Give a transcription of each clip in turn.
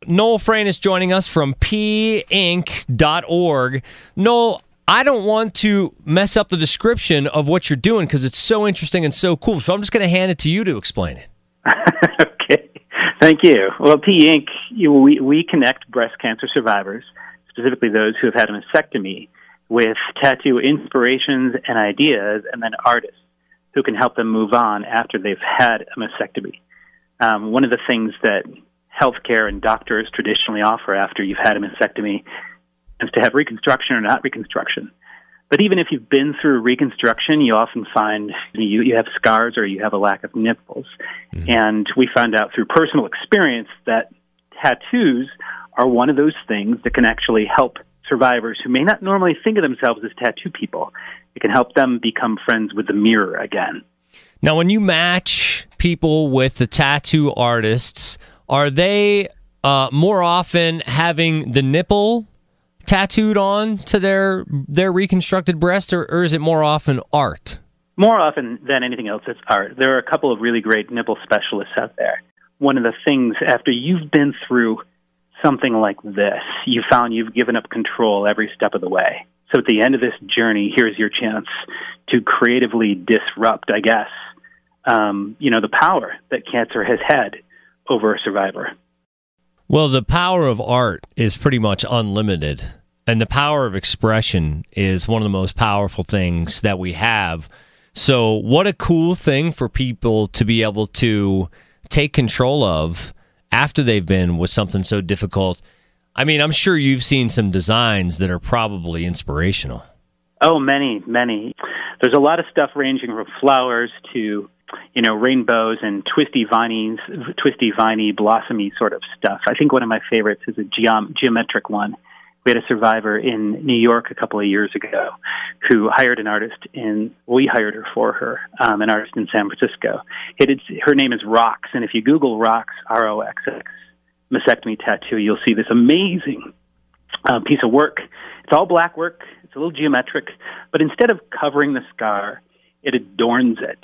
Noel Frayne is joining us from ftcollins.org. Noel, I don't want to mess up the description of what you're doing because it's so interesting and so cool, so I'm just going to hand it to you to explain it. Okay. Thank you. Well, P Inc., we connect breast cancer survivors, specifically those who have had a mastectomy, with tattoo inspirations and ideas, and then artists who can help them move on after they've had a mastectomy. One of the things that healthcare and doctors traditionally offer after you've had a mastectomy is to have reconstruction or not reconstruction. But even if you've been through reconstruction, you often find you have scars or you have a lack of nipples. Mm-hmm. And we found out through personal experience that tattoos are one of those things that can actually help survivors who may not normally think of themselves as tattoo people. It can help them become friends with the mirror again. Now, when you match people with the tattoo artists, are they more often having the nipple tattooed on to their reconstructed breast, or is it more often art? More often than anything else, it's art. There are a couple of really great nipple specialists out there. One of the things, after you've been through something like this, you found you've given up control every step of the way. So at the end of this journey, here's your chance to creatively disrupt, I guess, the power that cancer has had over a survivor. Well, the power of art is pretty much unlimited, and the power of expression is one of the most powerful things that we have. So what a cool thing for people to be able to take control of after they've been with something so difficult. I mean, I'm sure you've seen some designs that are probably inspirational. Oh, many, many. There's a lot of stuff ranging from flowers to, rainbows and twisty, viney, blossomy sort of stuff. I think one of my favorites is a geometric one. We had a survivor in New York a couple of years ago who hired an artist we hired her for her, an artist in San Francisco. Her name is Rox, and if you Google Rox, R-O-X-X, mastectomy tattoo, you'll see this amazing piece of work. It's all black work. It's a little geometric, but instead of covering the scar, it adorns it.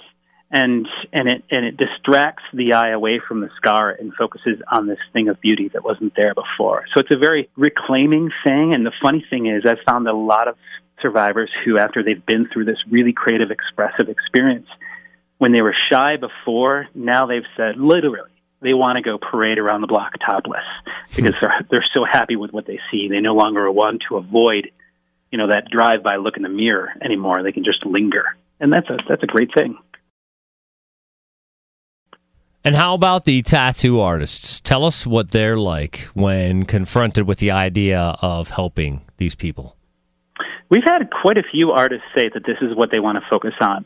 And it distracts the eye away from the scar and focuses on this thing of beauty that wasn't there before. So it's a very reclaiming thing. And the funny thing is, I've found a lot of survivors who, after they've been through this really creative, expressive experience, when they were shy before, now they've said, literally, they want to go parade around the block topless because they're so happy with what they see. They no longer want to avoid, that drive-by look in the mirror anymore. They can just linger. And that's a great thing. And how about the tattoo artists? Tell us what they're like when confronted with the idea of helping these people. We've had quite a few artists say that this is what they want to focus on,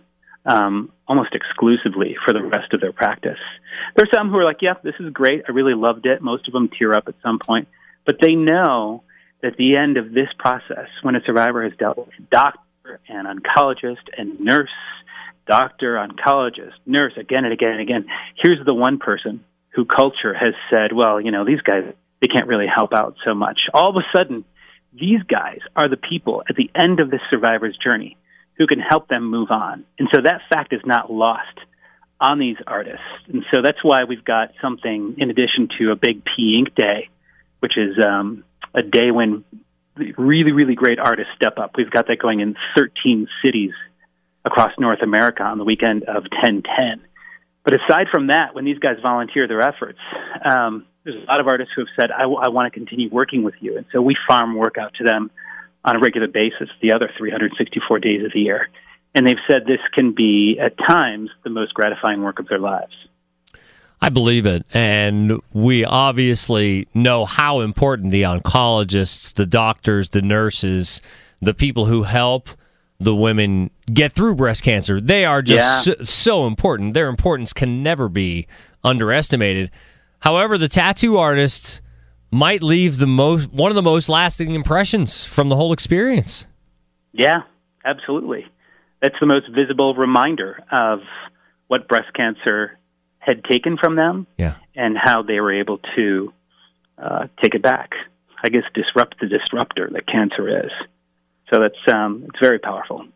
almost exclusively for the rest of their practice. There are some who are like, yeah, this is great. I really loved it. Most of them tear up at some point. But they know that at the end of this process, when a survivor has dealt with a doctor and oncologist and nurse, doctor, oncologist, nurse, again and again and again, here's the one person who culture has said, well, these guys, they can't really help out so much. All of a sudden, these guys are the people at the end of this survivor's journey who can help them move on. And so that fact is not lost on these artists. And so that's why we've got something in addition to a big P Inc. Day, which is a day when really, really great artists step up. We've got that going in 13 cities across North America on the weekend of 10/10. But aside from that, when these guys volunteer their efforts, there's a lot of artists who have said, I want to continue working with you. And so we farm work out to them on a regular basis, the other 364 days of the year. And they've said this can be, at times, the most gratifying work of their lives. I believe it. And we obviously know how important the oncologists, the doctors, the nurses, the people who help the women get through breast cancer, they are just so important. Their importance can never be underestimated. However, the tattoo artists might leave one of the most lasting impressions from the whole experience. Yeah, absolutely. That's the most visible reminder of what breast cancer had taken from them and how they were able to take it back. I guess disrupt the disruptor that cancer is. So that's it's very powerful.